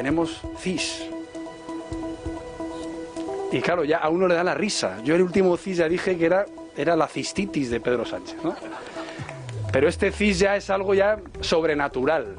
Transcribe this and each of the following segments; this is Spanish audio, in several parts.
tenemos CIS. Y claro, ya a uno le da la risa. Yo el último CIS ya dije que era la cistitis de Pedro Sánchez, ¿no? Pero este CIS ya es algo ya sobrenatural.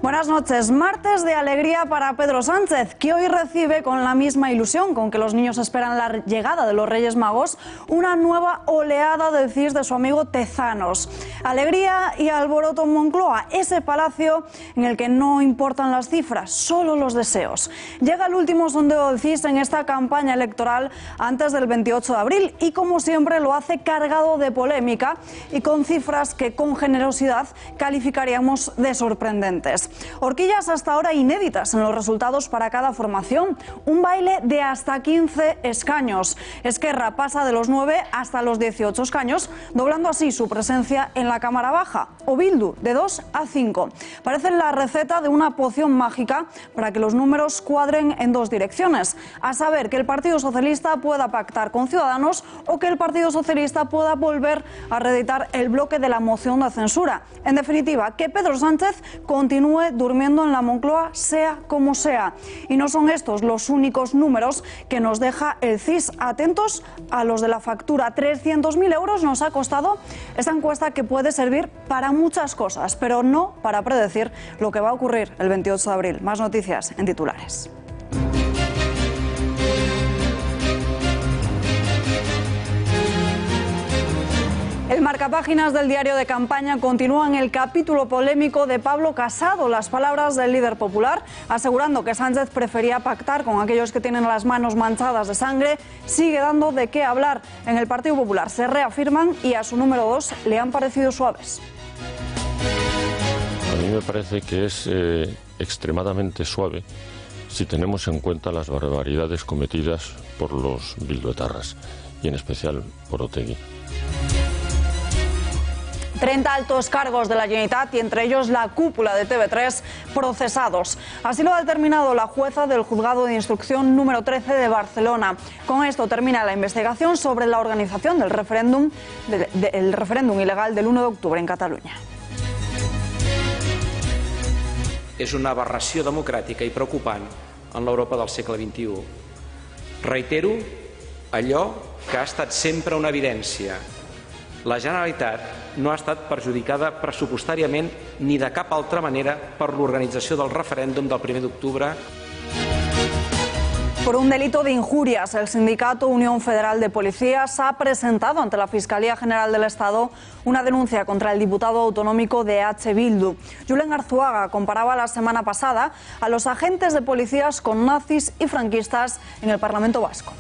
Buenas noches. Martes de alegría para Pedro Sánchez, que hoy recibe con la misma ilusión con que los niños esperan la llegada de los Reyes Magos, una nueva oleada del CIS de su amigo Tezanos. Alegría y alboroto en Moncloa, ese palacio en el que no importan las cifras, solo los deseos. Llega el último sondeo del CIS en esta campaña electoral antes del 28 de abril y, como siempre, lo hace cargado de polémica y con cifras que con generosidad calificaríamos de sorprendentes. Horquillas hasta ahora inéditas en los resultados para cada formación. Un baile de hasta 15 escaños. Esquerra pasa de los 9 hasta los 18 escaños, doblando así su presencia en la Cámara Baja. O Bildu, de 2 a 5. Parece la receta de una poción mágica para que los números cuadren en dos direcciones. A saber, que el Partido Socialista pueda pactar con Ciudadanos o que el Partido Socialista pueda volver a reeditar el bloque de la moción de censura. En definitiva, que Pedro Sánchez continúe durmiendo en la Moncloa, sea como sea. Y no son estos los únicos números que nos deja el CIS. Atentos a los de la factura. 300.000 euros nos ha costado esta encuesta, que puede servir para muchas cosas, pero no para predecir lo que va a ocurrir el 28 de abril. Más noticias en titulares. El marcapáginas del diario de campaña continúa en el capítulo polémico de Pablo Casado. Las palabras del líder popular asegurando que Sánchez prefería pactar con aquellos que tienen las manos manchadas de sangre sigue dando de qué hablar. En el Partido Popular se reafirman y a su número 2 le han parecido suaves. A mí me parece que es extremadamente suave si tenemos en cuenta las barbaridades cometidas por los bilduetarras y en especial por Otegi. 30 altos cargos de la Generalitat y entre ellos la cúpula de TV3 procesados. Así lo ha determinado la jueza del Juzgado de Instrucción número 13 de Barcelona. Con esto termina la investigación sobre la organización del referéndum ilegal del 1 de octubre en Catalunya. És una aberració democràtica i preocupant en l'Europa del segle XXI. Reitero allò que ha estat sempre una evidència. La Generalitat no ha estat perjudicada pressupostàriament ni de cap altra manera per l'organització del referèndum del 1 d'octubre. Por un delito de injurias, el sindicato Unión Federal de Policías ha presentado ante la Fiscalía General del Estado una denuncia contra el diputado autonómico de H. Bildu. Julen Arzuaga comparaba la semana pasada a los agentes de policías con nazis y franquistas en el Parlamento Vasco.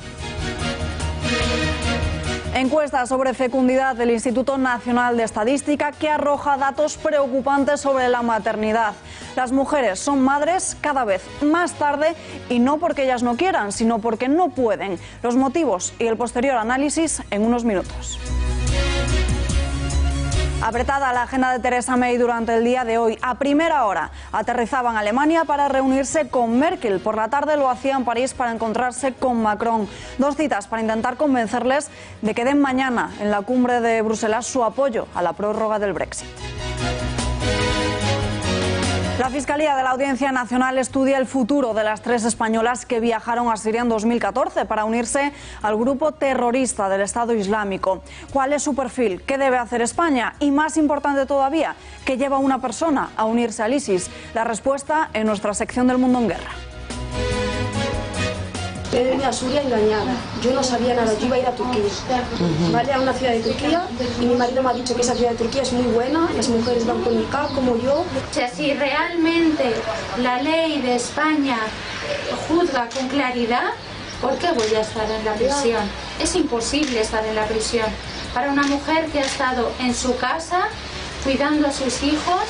Encuesta sobre fecundidad del Instituto Nacional de Estadística que arroja datos preocupantes sobre la maternidad. Las mujeres son madres cada vez más tarde y no porque ellas no quieran, sino porque no pueden. Los motivos y el posterior análisis en unos minutos. Apretada la agenda de Theresa May durante el día de hoy. A primera hora aterrizaba en Alemania para reunirse con Merkel. Por la tarde lo hacía en París para encontrarse con Macron. Dos citas para intentar convencerles de que den mañana en la cumbre de Bruselas su apoyo a la prórroga del Brexit. La Fiscalía de la Audiencia Nacional estudia el futuro de las 3 españolas que viajaron a Siria en 2014 para unirse al grupo terrorista del Estado Islámico. ¿Cuál es su perfil? ¿Qué debe hacer España? Y más importante todavía, ¿qué lleva a una persona a unirse al ISIS? La respuesta en nuestra sección del Mundo en Guerra. Yo venía a Siria engañada, yo no sabía nada, yo iba a ir a Turquía, ¿vale? A una ciudad de Turquía, y mi marido me ha dicho que esa ciudad de Turquía es muy buena, las mujeres van con niqab como yo. O sea, si realmente la ley de España juzga con claridad, ¿por qué voy a estar en la prisión? Es imposible estar en la prisión. Para una mujer que ha estado en su casa, cuidando a sus hijos.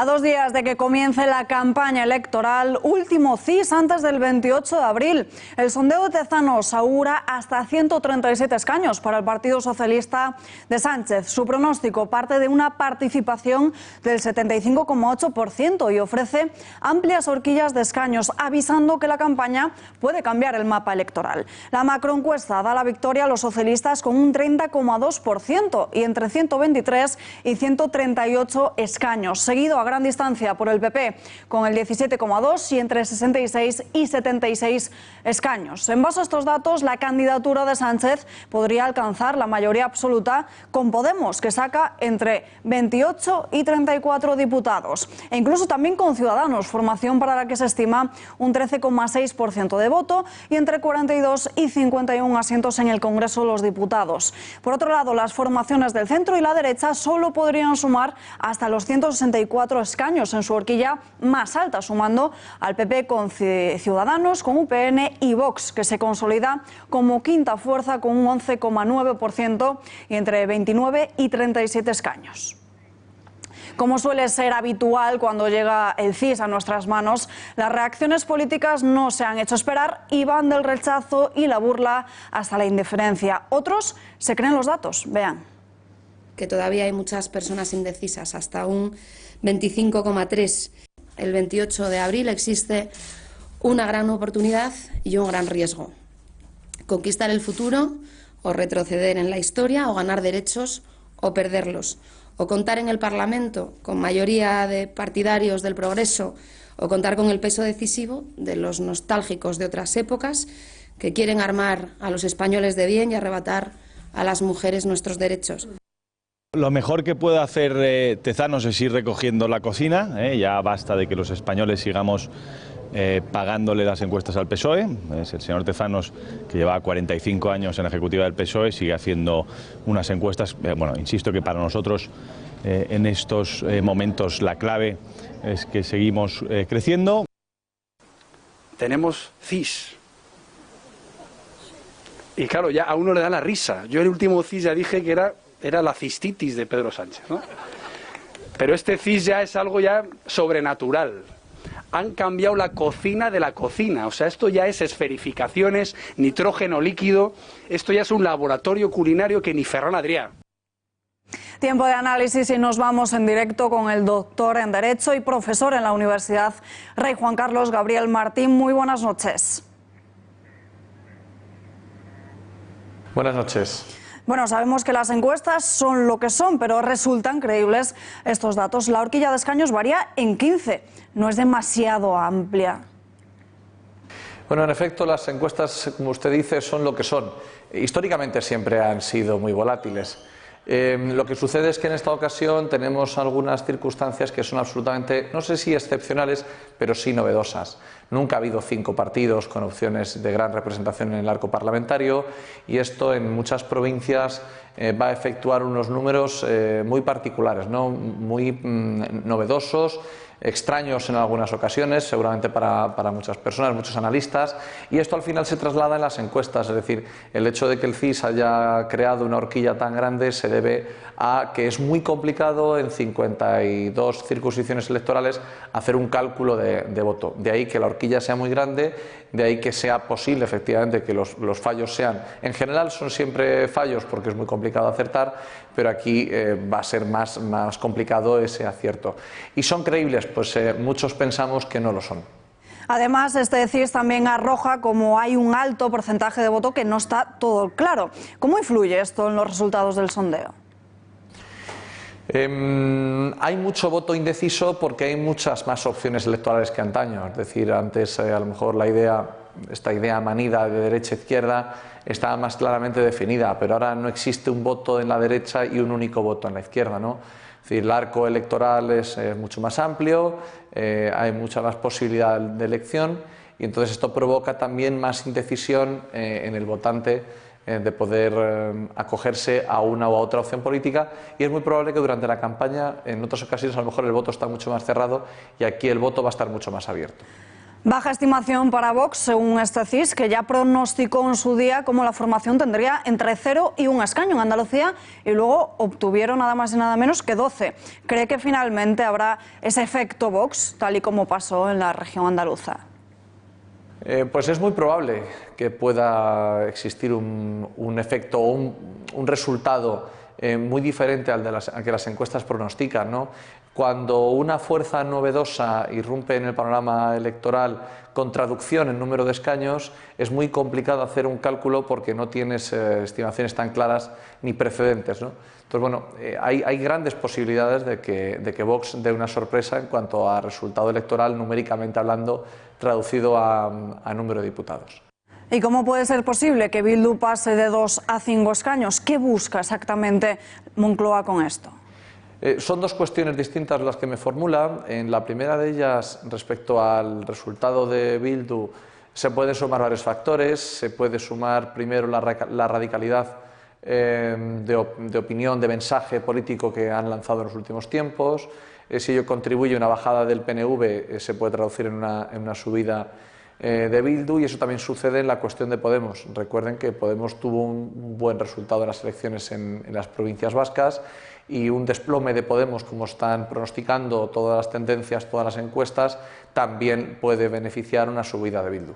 A 2 días de que comience la campaña electoral, último CIS antes del 28 de abril. El sondeo de Tezanos augura hasta 137 escaños para el Partido Socialista de Sánchez. Su pronóstico parte de una participación del 75,8% y ofrece amplias horquillas de escaños, avisando que la campaña puede cambiar el mapa electoral. La macroencuesta da la victoria a los socialistas con un 30,2% y entre 123 y 138 escaños, seguido a gran distancia por el PP con el 17,2 y entre 66 y 76 escaños. En base a estos datos, la candidatura de Sánchez podría alcanzar la mayoría absoluta con Podemos, que saca entre 28 y 34 diputados, e incluso también con Ciudadanos, formación para la que se estima un 13,6% de voto y entre 42 y 51 asientos en el Congreso de los Diputados. Por otro lado, las formaciones del centro y la derecha solo podrían sumar hasta los 164 escaños en su horquilla más alta, sumando al PP con Ciudadanos, con UPN y Vox, que se consolida como quinta fuerza con un 11,9% y entre 29 y 37 escaños. Como suele ser habitual cuando llega el CIS a nuestras manos, las reacciones políticas no se han hecho esperar y van del rechazo y la burla hasta la indiferencia. Otros se creen los datos. Vean. Que todavía hay muchas personas indecisas, hasta un 25,3%. El 28 de abril existe una gran oportunidad y un gran riesgo. Conquistar el futuro o retroceder en la historia, o ganar derechos o perderlos. O contar en el Parlamento con mayoría de partidarios del progreso, o contar con el peso decisivo de los nostálgicos de otras épocas que quieren armar a los españoles de bien y arrebatar a las mujeres nuestros derechos. Lo mejor que puede hacer Tezanos es ir recogiendo la cocina, ya basta de que los españoles sigamos pagándole las encuestas al PSOE. Es el señor Tezanos, que lleva 45 años en la ejecutiva del PSOE, sigue haciendo unas encuestas. Bueno, insisto que para nosotros en estos momentos la clave es que seguimos creciendo. Tenemos CIS. Y claro, ya a uno le da la risa. Yo el último CIS ya dije que era la cistitis de Pedro Sánchez, ¿no? Pero este CIS ya es algo ya sobrenatural. Han cambiado la cocina de la cocina, o sea, esto ya es esferificaciones, nitrógeno líquido, esto ya es un laboratorio culinario que ni Ferran Adrià. Tiempo de análisis y nos vamos en directo con el doctor en Derecho y profesor en la Universidad Rey Juan Carlos, Gabriel Martín. Muy buenas noches. Buenas noches. Bueno, sabemos que las encuestas son lo que son, pero resultan creíbles estos datos. La horquilla de escaños varía en 15. ¿No es demasiado amplia? Bueno, en efecto, las encuestas, como usted dice, son lo que son. Históricamente siempre han sido muy volátiles. Lo que sucede es que en esta ocasión tenemos algunas circunstancias que son absolutamente, no sé si excepcionales, pero sí novedosas. Nunca ha habido 5 partidos con opciones de gran representación en el arco parlamentario, y esto en muchas provincias va a efectuar unos números muy particulares, ¿no? Muy novedosos, extraños en algunas ocasiones, seguramente para muchas personas, muchos analistas, y esto al final se traslada en las encuestas. Es decir, el hecho de que el CIS haya creado una horquilla tan grande se debe a que es muy complicado en 52 circunscripciones electorales hacer un cálculo de voto. De ahí que la horquilla sea muy grande, de ahí que sea posible efectivamente que los fallos sean, en general son siempre fallos porque es muy complicado acertar, pero aquí va a ser más complicado ese acierto. ¿Y son creíbles? Pues muchos pensamos que no lo son. Además, este CIS también arroja como hay un alto porcentaje de voto que no está todo claro. ¿Cómo influye esto en los resultados del sondeo? Hay mucho voto indeciso porque hay muchas más opciones electorales que antaño. Es decir, antes a lo mejor esta idea manida de derecha-izquierda estaba más claramente definida, pero ahora no existe un voto en la derecha y un único voto en la izquierda, ¿no? Es decir, el arco electoral es mucho más amplio, hay mucha más posibilidad de elección, y entonces esto provoca también más indecisión en el votante de poder acogerse a una u otra opción política, y es muy probable que durante la campaña, en otras ocasiones a lo mejor el voto está mucho más cerrado y aquí el voto va a estar mucho más abierto. Baja estimación para Vox, según este CIS, que ya pronosticó en su día cómo la formación tendría entre 0 y 1 escaño en Andalucía y luego obtuvieron nada más y nada menos que 12. ¿Cree que finalmente habrá ese efecto Vox, tal y como pasó en la región andaluza? Pues es muy probable que pueda existir un efecto o un resultado muy diferente al que las encuestas pronostican, ¿no? Cuando una fuerza novedosa irrumpe en el panorama electoral con traducción en número de escaños, es muy complicado hacer un cálculo porque no tienes estimaciones tan claras ni precedentes, ¿no? Entonces, bueno, hay grandes posibilidades de que Vox dé una sorpresa en cuanto a resultado electoral, numéricamente hablando, traducido a número de diputados. ¿Y cómo puede ser posible que Bildu pase de 2 a 5 escaños? ¿Qué busca exactamente Moncloa con esto? Son dos cuestiones distintas las que me formula. En la primera de ellas, respecto al resultado de Bildu, se pueden sumar varios factores. Se puede sumar primero la radicalidad de opinión, de mensaje político que han lanzado en los últimos tiempos. Si ello contribuye a una bajada del PNV, se puede traducir en una subida de Bildu, y eso también sucede en la cuestión de Podemos. Recuerden que Podemos tuvo un buen resultado en las elecciones en las provincias vascas, y un desplome de Podemos, como están pronosticando todas las tendencias, todas las encuestas, también puede beneficiar una subida de Bildu.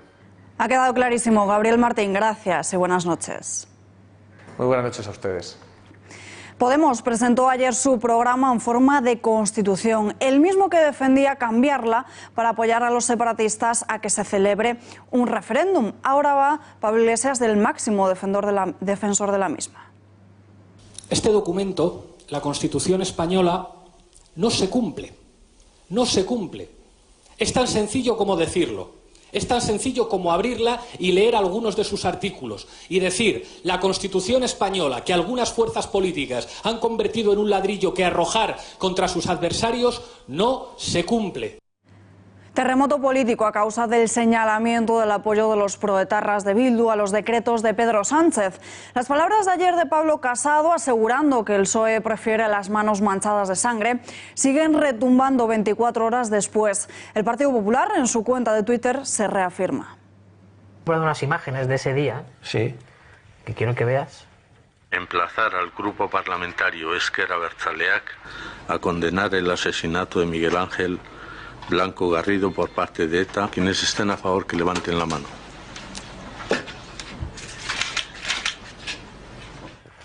Ha quedado clarísimo. Gabriel Martín, gracias y buenas noches. Muy buenas noches a ustedes. Podemos presentó ayer su programa en forma de constitución, el mismo que defendía cambiarla para apoyar a los separatistas a que se celebre un referéndum. Ahora va Pablo Iglesias del máximo defensor de la misma. Este documento, la Constitución española, no se cumple. No se cumple. Es tan sencillo como decirlo. Es tan sencillo como abrirla y leer algunos de sus artículos y decir: la Constitución española, que algunas fuerzas políticas han convertido en un ladrillo que arrojar contra sus adversarios, no se cumple. Terremoto político a causa del señalamiento del apoyo de los proetarras de Bildu a los decretos de Pedro Sánchez. Las palabras de ayer de Pablo Casado, asegurando que el PSOE prefiere las manos manchadas de sangre, siguen retumbando 24 horas después. El Partido Popular, en su cuenta de Twitter, se reafirma. Voy a dar unas imágenes de ese día. Sí. Que quiero que veas. Emplazar al grupo parlamentario Ezker Abertzaleak a condenar el asesinato de Miguel Ángel Blanco Garrido por parte de ETA. Quienes estén a favor, que levanten la mano.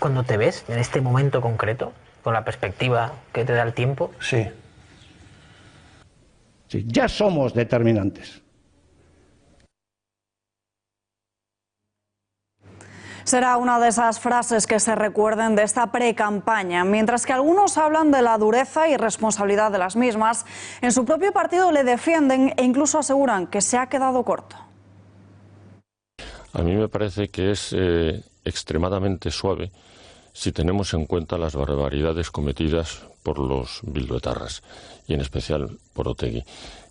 Cuando te ves en este momento concreto, con la perspectiva que te da el tiempo. Sí. Sí, ya somos determinantes. Será una de esas frases que se recuerden de esta pre-campaña. Mientras que algunos hablan de la dureza y responsabilidad de las mismas, en su propio partido le defienden e incluso aseguran que se ha quedado corto. A mí me parece que es extremadamente suave si tenemos en cuenta las barbaridades cometidas por los bilduetarras y en especial por Otegi.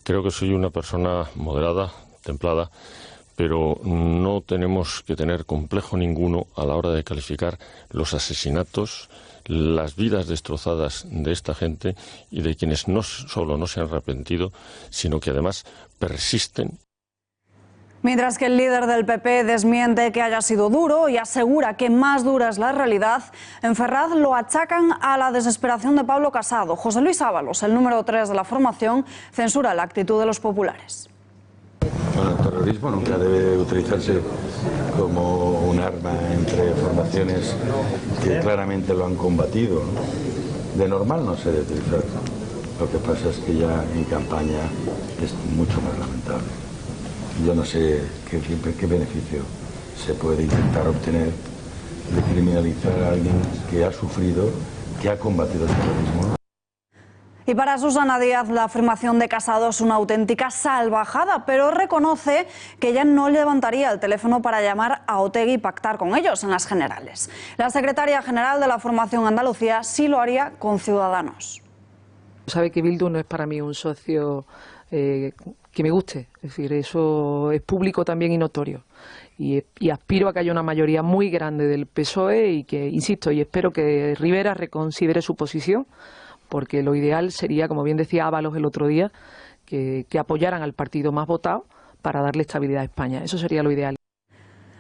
Creo que soy una persona moderada, templada, pero no tenemos que tener complejo ninguno a la hora de calificar los asesinatos, las vidas destrozadas de esta gente y de quienes no solo no se han arrepentido, sino que además persisten. Mientras que el líder del PP desmiente que haya sido duro y asegura que más dura es la realidad, en Ferraz lo achacan a la desesperación de Pablo Casado. José Luis Ábalos, el número 3 de la formación, censura la actitud de los populares. Bueno, el terrorismo nunca debe utilizarse como un arma entre formaciones que claramente lo han combatido, ¿no? De normal no se debe utilizar. Lo que pasa es que ya en campaña es mucho más lamentable. Yo no sé qué beneficio se puede intentar obtener de criminalizar a alguien que ha sufrido, que ha combatido el terrorismo. Y para Susana Díaz, la afirmación de Casado es una auténtica salvajada, pero reconoce que ella no levantaría el teléfono para llamar a Otegi y pactar con ellos en las generales. La secretaria general de la formación Andalucía sí lo haría con Ciudadanos. Sabe que Bildu no es para mí un socio que me guste, es decir, eso es público también y notorio. Y aspiro a que haya una mayoría muy grande del PSOE y que, insisto, y espero que Rivera reconsidere su posición, porque lo ideal sería, como bien decía Ábalos el otro día, que apoyaran al partido más votado, para darle estabilidad a España. Eso sería lo ideal.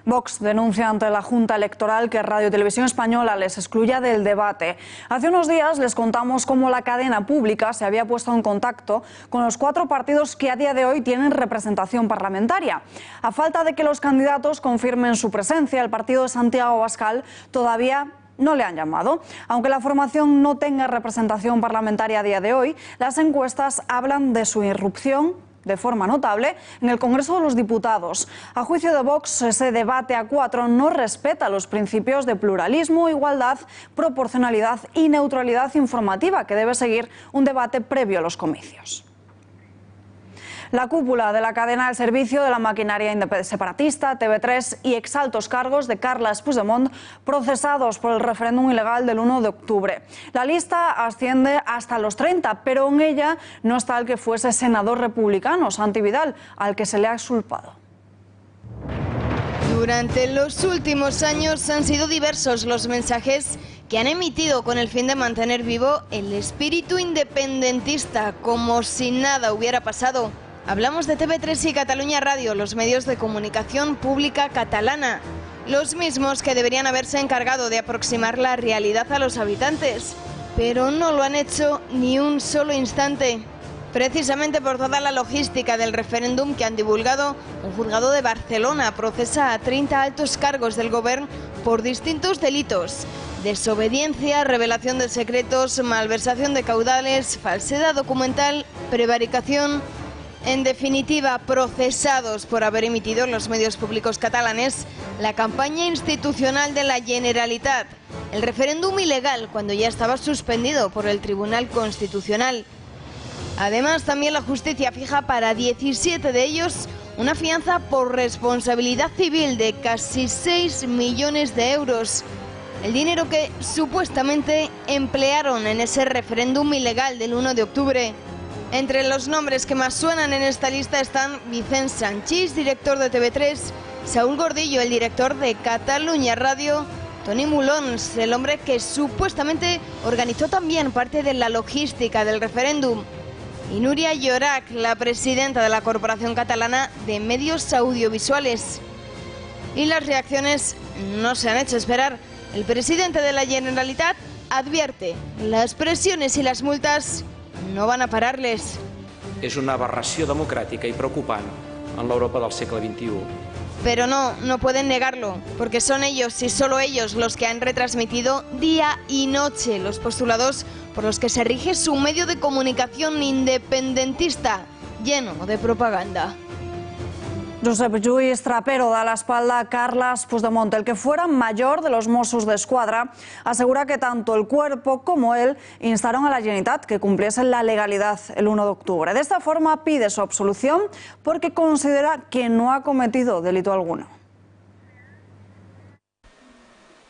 Vox denuncia ante la Junta Electoral que Radio Televisión Española les excluya del debate. Hace unos días les contamos cómo la cadena pública se había puesto en contacto con los 4 partidos que a día de hoy tienen representación parlamentaria. A falta de que los candidatos confirmen su presencia, el partido de Santiago Abascal todavía no le han llamado. Aunque la formación no tenga representación parlamentaria a día de hoy, las encuestas hablan de su irrupción de forma notable en el Congreso de los Diputados. A juicio de Vox, ese debate a 4 no respeta los principios de pluralismo, igualdad, proporcionalidad y neutralidad informativa que debe seguir un debate previo a los comicios. La cúpula de la cadena al servicio de la maquinaria separatista, TV3 y exaltos cargos de Carles Puigdemont procesados por el referéndum ilegal del 1 de octubre. La lista asciende hasta los 30, pero en ella no está el que fuese senador republicano, Santi Vidal, al que se le ha exculpado. Durante los últimos años han sido diversos los mensajes que han emitido con el fin de mantener vivo el espíritu independentista, como si nada hubiera pasado. Hablamos de TV3 y Catalunya Radio, los medios de comunicación pública catalana, los mismos que deberían haberse encargado de aproximar la realidad a los habitantes, pero no lo han hecho ni un solo instante. Precisamente por toda la logística del referéndum que han divulgado, un juzgado de Barcelona procesa a 30 altos cargos del gobierno por distintos delitos: desobediencia, revelación de secretos, malversación de caudales, falsedad documental, prevaricación. En definitiva, procesados por haber emitido en los medios públicos catalanes la campaña institucional de la Generalitat, el referéndum ilegal cuando ya estaba suspendido por el Tribunal Constitucional. Además, también la justicia fija para 17 de ellos una fianza por responsabilidad civil de casi 6 millones de euros. El dinero que supuestamente emplearon en ese referéndum ilegal del 1 de octubre. Entre los nombres que más suenan en esta lista están Vicent Sanchis, director de TV3, Saúl Gordillo, el director de Catalunya Radio, Toni Molons, el hombre que supuestamente organizó también parte de la logística del referéndum, y Núria Llorach, la presidenta de la Corporación Catalana de Medios Audiovisuales. Y las reacciones no se han hecho esperar. El presidente de la Generalitat advierte: las presiones y las multas no van a pararles. És una aberració democràtica i preocupant en l'Europa del segle XXI. Pero no pueden negarlo, porque son ellos y solo ellos los que han retransmitido día y noche los postulados por los que se rige su medio de comunicación independentista, lleno de propaganda. Josep Lluís Trapero da la espalda a Carles Puigdemont. El que fuera mayor de los Mossos d'Esquadra asegura que tanto el cuerpo como él instaron a la Generalitat que cumpliese la legalidad el 1 de octubre. De esta forma pide su absolución porque considera que no ha cometido delito alguno.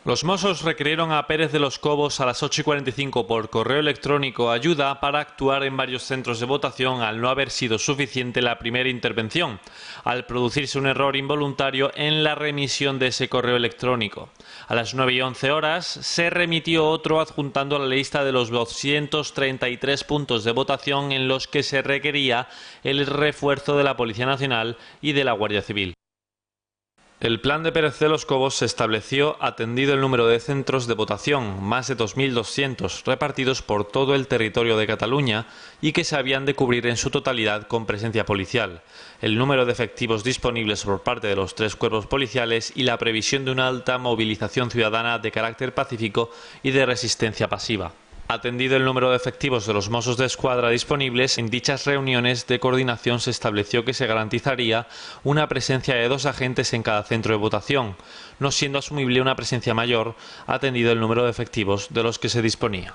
Los Mossos requirieron a Pérez de los Cobos a las 8:45 por correo electrónico ayuda para actuar en varios centros de votación al no haber sido suficiente la primera intervención, al producirse un error involuntario en la remisión de ese correo electrónico. A las 9:11 se remitió otro adjuntando la lista de los 233 puntos de votación en los que se requería el refuerzo de la Policía Nacional y de la Guardia Civil. El plan de Pérez de los Cobos se estableció atendido el número de centros de votación, más de 2.200, repartidos por todo el territorio de Cataluña y que se habían de cubrir en su totalidad con presencia policial, el número de efectivos disponibles por parte de los 3 cuerpos policiales y la previsión de una alta movilización ciudadana de carácter pacífico y de resistencia pasiva. Atendido el número de efectivos de los Mossos d'Esquadra disponibles, en dichas reuniones de coordinación se estableció que se garantizaría una presencia de 2 agentes en cada centro de votación, no siendo asumible una presencia mayor, atendido el número de efectivos de los que se disponía.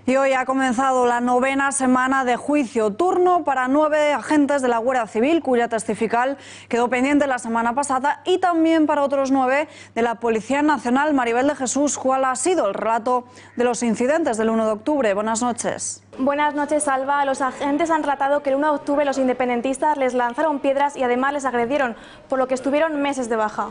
Y hoy ha comenzado la 9ª semana de juicio, turno para 9 agentes de la Guardia Civil, cuya testifical quedó pendiente la semana pasada, y también para otros 9 de la Policía Nacional. Maribel de Jesús, ¿cuál ha sido el relato de los incidentes del 1 de octubre? Buenas noches. Buenas noches, Alba. Los agentes han relatado que el 1 de octubre los independentistas les lanzaron piedras y además les agredieron, por lo que estuvieron meses de baja.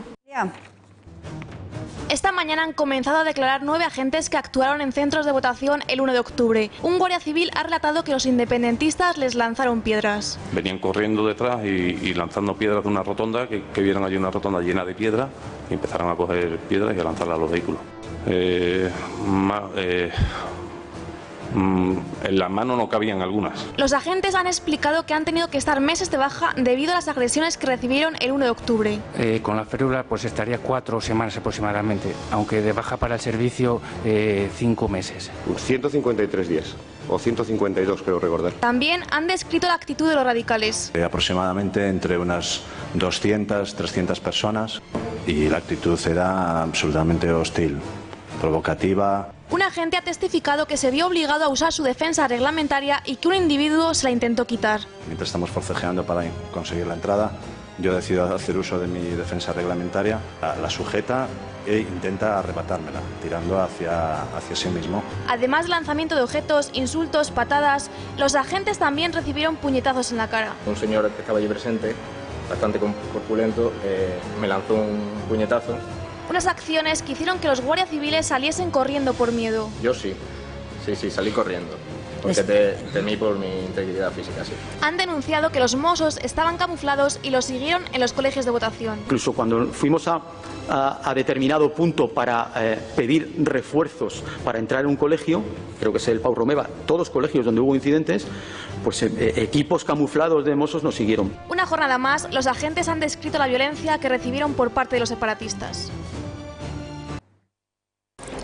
Esta mañana han comenzado a declarar 9 agentes que actuaron en centros de votación el 1 de octubre. Un guardia civil ha relatado que los independentistas les lanzaron piedras. Venían corriendo detrás y lanzando piedras de una rotonda, que vieron allí una rotonda llena de piedras, y empezaron a coger piedras y a lanzarlas a los vehículos. En la mano no cabían algunas. Los agentes han explicado que han tenido que estar meses de baja debido a las agresiones que recibieron el 1 de octubre. Con la férula pues estaría 4 semanas aproximadamente, aunque de baja para el servicio 5 meses. 153 días, o 152 creo recordar. También han descrito la actitud de los radicales. Aproximadamente entre unas 200, 300 personas, y la actitud era absolutamente hostil, provocativa. Un agente ha testificado que se vio obligado a usar su defensa reglamentaria y que un individuo se la intentó quitar. Mientras estamos forcejeando para conseguir la entrada, yo decido hacer uso de mi defensa reglamentaria, la sujeta e intenta arrebatármela, tirando hacia sí mismo. Además de lanzamiento de objetos, insultos, patadas, los agentes también recibieron puñetazos en la cara. Un señor que estaba allí presente, bastante corpulento, me lanzó un puñetazo. Unas acciones que hicieron que los guardias civiles saliesen corriendo por miedo. Yo sí, salí corriendo, porque temí por mi integridad física, sí. Han denunciado que los mossos estaban camuflados y los siguieron en los colegios de votación. Incluso cuando fuimos a determinado punto para pedir refuerzos para entrar en un colegio, creo que es el Pau Romeva, todos los colegios donde hubo incidentes, pues equipos camuflados de mossos nos siguieron. Una jornada más, los agentes han descrito la violencia que recibieron por parte de los separatistas.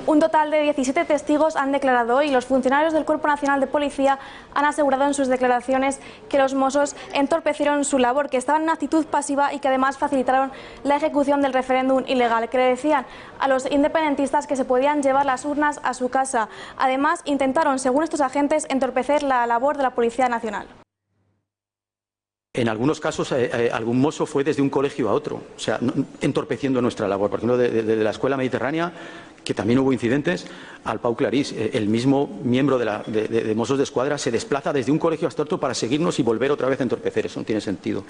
Un total de 17 testigos han declarado hoy y los funcionarios del Cuerpo Nacional de Policía han asegurado en sus declaraciones que los Mossos entorpecieron su labor, que estaban en actitud pasiva y que además facilitaron la ejecución del referéndum ilegal, que le decían a los independentistas que se podían llevar las urnas a su casa. Además, intentaron, según estos agentes, entorpecer la labor de la Policía Nacional. En algunos casos, algún mozo fue desde un colegio a otro, o sea, entorpeciendo nuestra labor. Por ejemplo, de la Escuela Mediterránea, que también hubo incidentes, al Pau Clarís, el mismo miembro de Mossos de Escuadra se desplaza desde un colegio hasta otro para seguirnos y volver otra vez a entorpecer. Eso no tiene sentido.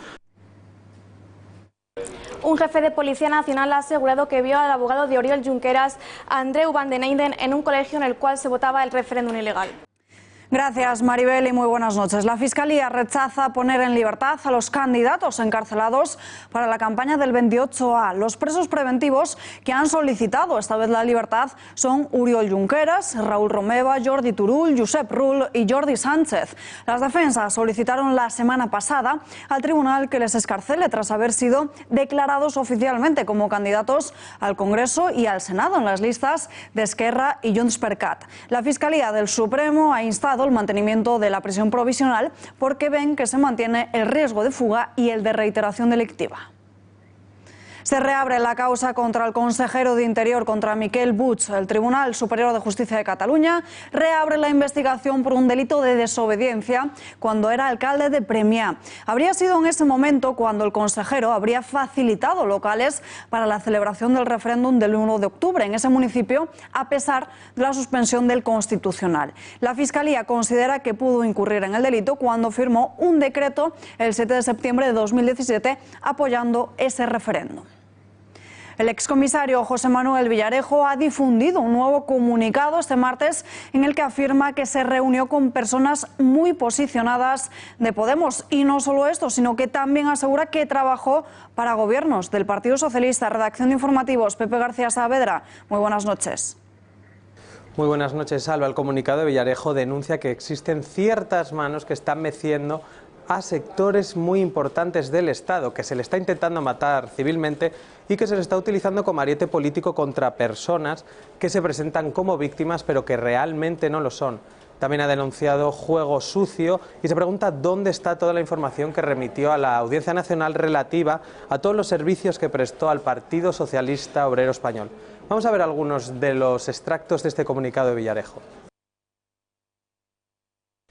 Un jefe de Policía Nacional ha asegurado que vio al abogado de Oriol Junqueras, Andreu van den Eyden, en un colegio en el cual se votaba el referéndum ilegal. Gracias, Maribel, y muy buenas noches. La Fiscalía rechaza poner en libertad a los candidatos encarcelados para la campaña del 28A. Los presos preventivos que han solicitado esta vez la libertad son Oriol Junqueras, Raúl Romeva, Jordi Turull, Josep Rull y Jordi Sánchez. Las defensas solicitaron la semana pasada al tribunal que les excarcele tras haber sido declarados oficialmente como candidatos al Congreso y al Senado en las listas de Esquerra y Junts per Cat. La Fiscalía del Supremo ha instado el mantenimiento de la prisión provisional porque ven que se mantiene el riesgo de fuga y el de reiteración delictiva. Se reabre la causa contra el consejero de Interior, contra Miquel Puig. El Tribunal Superior de Justicia de Cataluña reabre la investigación por un delito de desobediencia cuando era alcalde de Premià. Habría sido en ese momento cuando el consejero habría facilitado locales para la celebración del referéndum del 1 de octubre en ese municipio, a pesar de la suspensión del Constitucional. La Fiscalía considera que pudo incurrir en el delito cuando firmó un decreto el 7 de septiembre de 2017 apoyando ese referéndum. El excomisario José Manuel Villarejo ha difundido un nuevo comunicado este martes en el que afirma que se reunió con personas muy posicionadas de Podemos. Y no solo esto, sino que también asegura que trabajó para gobiernos del Partido Socialista. Redacción de informativos, Pepe García Saavedra. Muy buenas noches. Muy buenas noches, Salva. El comunicado de Villarejo denuncia que existen ciertas manos que están meciendo a sectores muy importantes del Estado, que se le está intentando matar civilmente y que se le está utilizando como ariete político contra personas que se presentan como víctimas pero que realmente no lo son. También ha denunciado juego sucio y se pregunta dónde está toda la información que remitió a la Audiencia Nacional relativa a todos los servicios que prestó al Partido Socialista Obrero Español. Vamos a ver algunos de los extractos de este comunicado de Villarejo.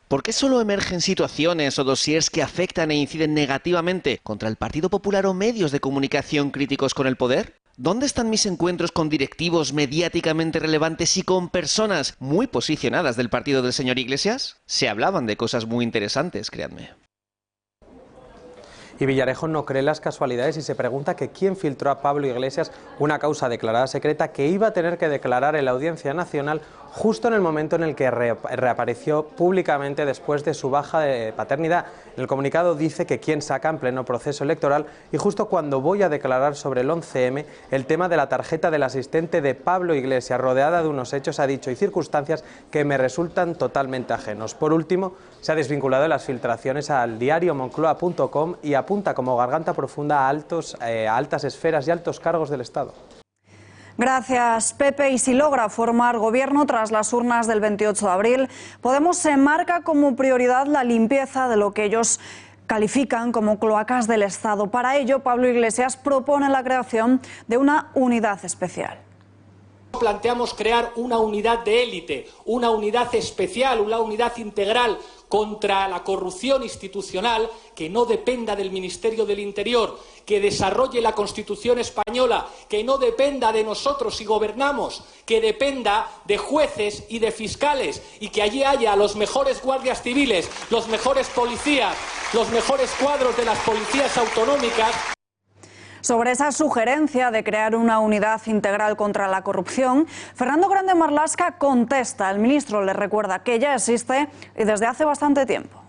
¿Por qué solo emergen situaciones o dosiers que afectan e inciden negativamente contra el Partido Popular o medios de comunicación críticos con el poder? ¿Dónde están mis encuentros con directivos mediáticamente relevantes y con personas muy posicionadas del partido del señor Iglesias? Se hablaban de cosas muy interesantes, créanme. Y Villarejo no cree las casualidades y se pregunta que quién filtró a Pablo Iglesias una causa declarada secreta que iba a tener que declarar en la Audiencia Nacional justo en el momento en el que reapareció públicamente después de su baja de paternidad. En el comunicado dice que quién saca en pleno proceso electoral y justo cuando voy a declarar sobre el 11M, el tema de la tarjeta del asistente de Pablo Iglesias, rodeada de unos hechos, ha dicho, y circunstancias que me resultan totalmente ajenos. Por último, se ha desvinculado de las filtraciones al diario Moncloa.com y apunta como garganta profunda a altas esferas y altos cargos del Estado. Gracias, Pepe. Y si logra formar gobierno tras las urnas del 28 de abril, Podemos se marca como prioridad la limpieza de lo que ellos califican como cloacas del Estado. Para ello, Pablo Iglesias propone la creación de una unidad especial. Planteamos crear una unidad de élite, una unidad especial, una unidad integral contra la corrupción institucional que no dependa del Ministerio del Interior, que desarrolle la Constitución española, que no dependa de nosotros si gobernamos, que dependa de jueces y de fiscales y que allí haya los mejores guardias civiles, los mejores policías, los mejores cuadros de las policías autonómicas. Sobre esa sugerencia de crear una unidad integral contra la corrupción, Fernando Grande Marlaska contesta. El ministro le recuerda que ya existe y desde hace bastante tiempo.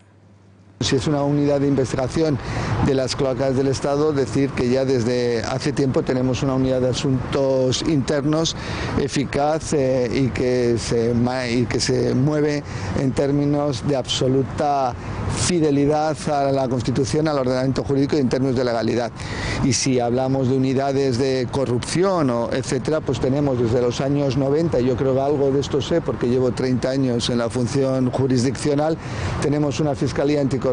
Si es una unidad de investigación de las cloacas del Estado, decir que ya desde hace tiempo tenemos una unidad de asuntos internos eficaz y que se mueve en términos de absoluta fidelidad a la Constitución, al ordenamiento jurídico y en términos de legalidad. Y si hablamos de unidades de corrupción o etcétera, pues tenemos desde los años 90, yo creo que algo de esto sé porque llevo 30 años en la función jurisdiccional, tenemos una Fiscalía Anticorrupción.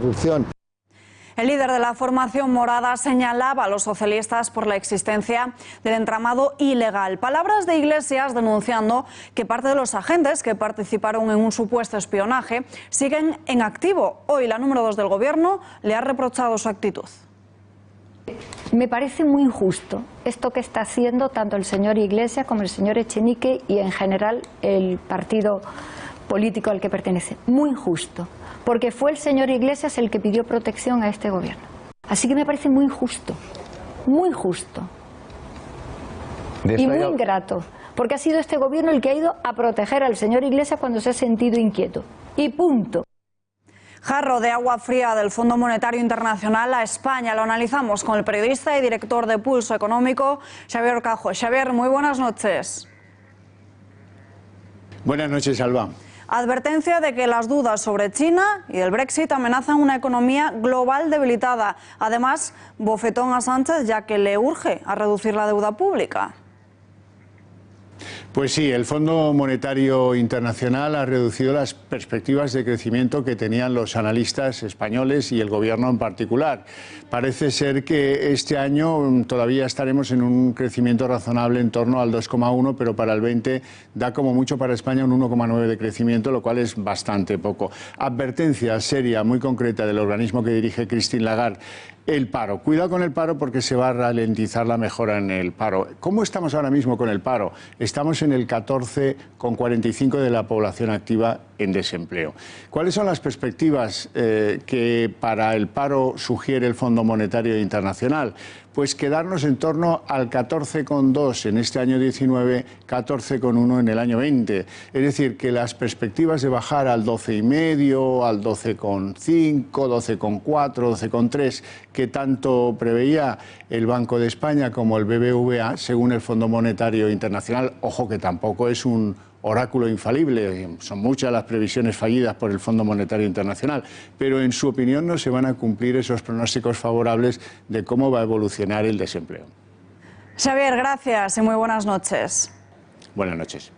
El líder de la formación morada señalaba a los socialistas por la existencia del entramado ilegal. Palabras de Iglesias denunciando que parte de los agentes que participaron en un supuesto espionaje siguen en activo. Hoy la número 2 del Gobierno le ha reprochado su actitud. Me parece muy injusto esto que está haciendo tanto el señor Iglesias como el señor Echenique y en general el partido político al que pertenece. Muy injusto, porque fue el señor Iglesias el que pidió protección a este gobierno. Así que me parece muy injusto y muy ingrato, porque ha sido este gobierno el que ha ido a proteger al señor Iglesias cuando se ha sentido inquieto. Y punto. Jarro de agua fría del Fondo Monetario Internacional a España. Lo analizamos con el periodista y director de Pulso Económico, Xavier Cajo. Xavier, muy buenas noches. Buenas noches, Alba. Advertencia de que las dudas sobre China y el Brexit amenazan una economía global debilitada. Además, bofetón a Sánchez ya que le urge a reducir la deuda pública. Pues sí, el Fondo Monetario Internacional ha reducido las perspectivas de crecimiento que tenían los analistas españoles y el Gobierno en particular. Parece ser que este año todavía estaremos en un crecimiento razonable en torno al 2,1, pero para el 20 da como mucho para España un 1,9 de crecimiento, lo cual es bastante poco. Advertencia seria, muy concreta del organismo que dirige Christine Lagarde. El paro. Cuidado con el paro porque se va a ralentizar la mejora en el paro. ¿Cómo estamos ahora mismo con el paro? Estamos en el 14,45 de la población activa en desempleo. ¿Cuáles son las perspectivas que para el paro sugiere el Fondo Monetario Internacional? Pues quedarnos en torno al 14,2 en este año 19, 14,1 en el año 20. Es decir, que las perspectivas de bajar al 12,5, al 12,5, 12,4, 12,3, que tanto preveía el Banco de España como el BBVA, según el Fondo Monetario Internacional, ojo que tampoco es un oráculo infalible, son muchas las previsiones fallidas por el Fondo Monetario Internacional, pero en su opinión no se van a cumplir esos pronósticos favorables de cómo va a evolucionar el desempleo. Xavier, gracias y muy buenas noches. Buenas noches.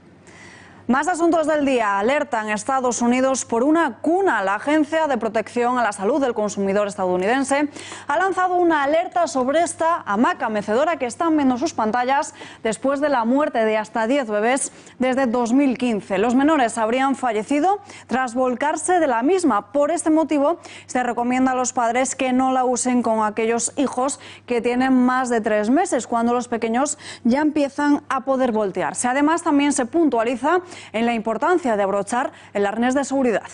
Más asuntos del día. Alertan Estados Unidos por una cuna. La Agencia de Protección a la Salud del Consumidor estadounidense ha lanzado una alerta sobre esta hamaca mecedora que están viendo en sus pantallas después de la muerte de hasta 10 bebés desde 2015. Los menores habrían fallecido tras volcarse de la misma. Por este motivo, se recomienda a los padres que no la usen con aquellos hijos que tienen más de 3 meses, cuando los pequeños ya empiezan a poder voltearse. Además, también se puntualiza en la importancia de abrochar el arnés de seguridad.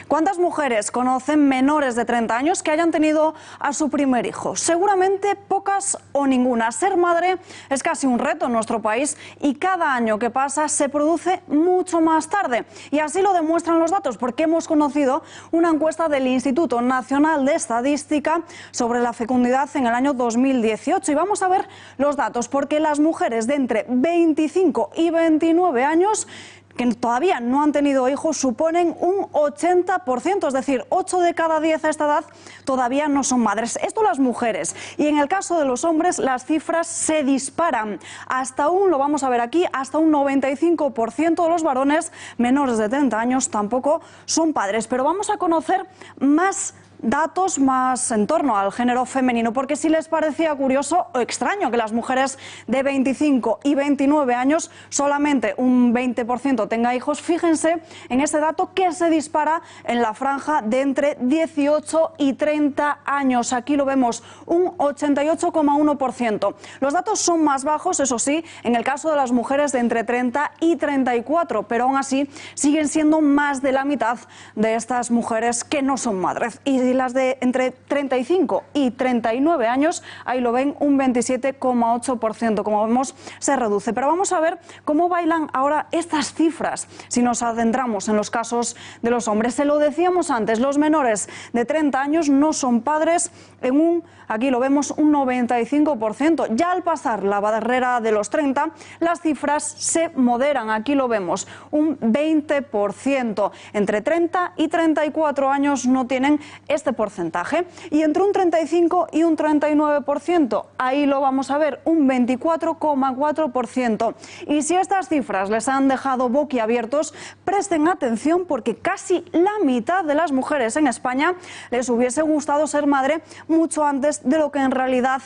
¿Cuántas mujeres conocen menores de 30 años que hayan tenido a su primer hijo? Seguramente pocas o ninguna. Ser madre es casi un reto en nuestro país y cada año que pasa se produce mucho más tarde. Y así lo demuestran los datos, porque hemos conocido una encuesta del Instituto Nacional de Estadística sobre la fecundidad en el año 2018. Y vamos a ver los datos, porque las mujeres de entre 25 y 29 años que todavía no han tenido hijos suponen un 80%, es decir, 8 de cada 10 a esta edad todavía no son madres. Esto las mujeres. Y en el caso de los hombres las cifras se disparan. Hasta lo vamos a ver aquí, hasta un 95% de los varones menores de 30 años tampoco son padres. Pero vamos a conocer más datos más en torno al género femenino, porque si les parecía curioso o extraño que las mujeres de 25 y 29 años solamente un 20% tenga hijos, fíjense en ese dato que se dispara en la franja de entre 18 y 30 años. Aquí lo vemos, un 88,1%. Los datos son más bajos, eso sí, en el caso de las mujeres de entre 30 y 34, pero aún así siguen siendo más de la mitad de estas mujeres que no son madres. Y las de entre 35 y 39 años, ahí lo ven, un 27,8%. Como vemos, se reduce. Pero vamos a ver cómo bailan ahora estas cifras si nos adentramos en los casos de los hombres. Se lo decíamos antes, los menores de 30 años no son padres en aquí lo vemos, un 95%. Ya al pasar la barrera de los 30, las cifras se moderan. Aquí lo vemos, un 20%. Entre 30 y 34 años no tienen este porcentaje. Y entre un 35 y un 39%, ahí lo vamos a ver, un 24,4%. Y si estas cifras les han dejado boquiabiertos, presten atención, porque casi la mitad de las mujeres en España les hubiese gustado ser madre mucho antes de lo que en realidad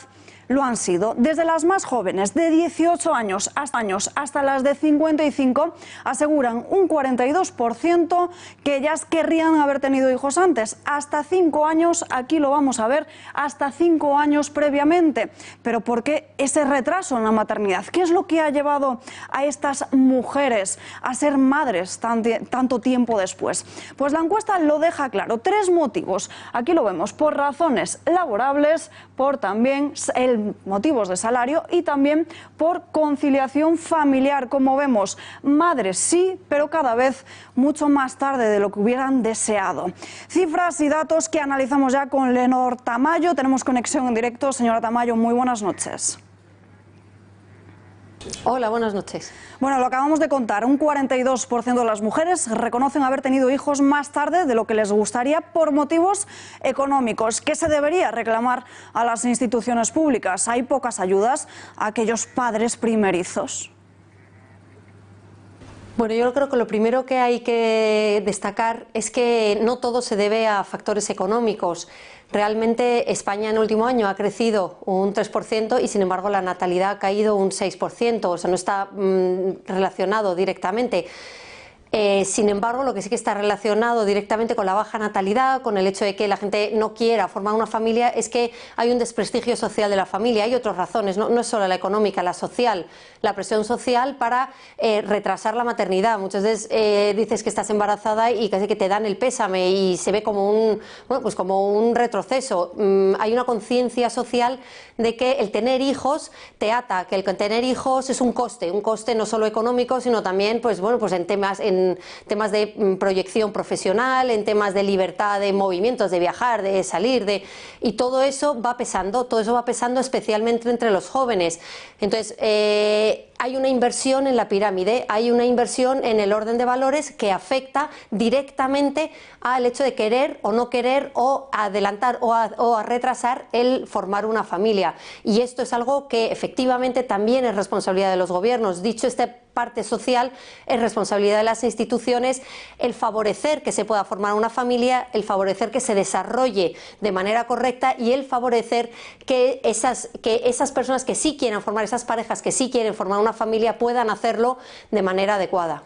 lo han sido. Desde las más jóvenes, de 18 años hasta las de 55, aseguran un 42% que ellas querrían haber tenido hijos antes. Hasta 5 años, aquí lo vamos a ver, hasta 5 años previamente. Pero ¿por qué ese retraso en la maternidad? ¿Qué es lo que ha llevado a estas mujeres a ser madres tanto tiempo después? Pues la encuesta lo deja claro. 3 motivos. Aquí lo vemos, por razones laborables, por también motivos de salario y también por conciliación familiar. Como vemos, madres sí, pero cada vez mucho más tarde de lo que hubieran deseado. Cifras y datos que analizamos ya con Leonor Tamayo. Tenemos conexión en directo. Señora Tamayo, muy buenas noches. Hola, buenas noches. Bueno, lo acabamos de contar, un 42% de las mujeres reconocen haber tenido hijos más tarde de lo que les gustaría por motivos económicos. ¿Qué se debería reclamar a las instituciones públicas? Hay pocas ayudas a aquellos padres primerizos. Bueno, yo creo que lo primero que hay que destacar es que no todo se debe a factores económicos. Realmente España en el último año ha crecido un 3% y sin embargo la natalidad ha caído un 6%, o sea, no está relacionado directamente. Sin embargo, lo que sí que está relacionado directamente con la baja natalidad, con el hecho de que la gente no quiera formar una familia, es que hay un desprestigio social de la familia. Hay otras razones, no es solo la económica, la social, la presión social para retrasar la maternidad. Muchas veces dices que estás embarazada y casi que te dan el pésame y se ve como un retroceso. Hay una conciencia social de que el tener hijos te ata, que el tener hijos es un coste no solo económico, sino también en temas de proyección profesional, en temas de libertad de movimientos, de viajar, de salir, y todo eso va pesando especialmente entre los jóvenes. Entonces, hay una inversión en la pirámide, hay una inversión en el orden de valores que afecta directamente al hecho de querer o no querer, o adelantar o a retrasar el formar una familia. Y esto es algo que efectivamente también es responsabilidad de los gobiernos. Dicho esta parte social, es responsabilidad de las instituciones el favorecer que se pueda formar una familia, el favorecer que se desarrolle de manera correcta y el favorecer que esas personas que sí quieren formar, esas parejas que sí quieren formar una familia, puedan hacerlo de manera adecuada.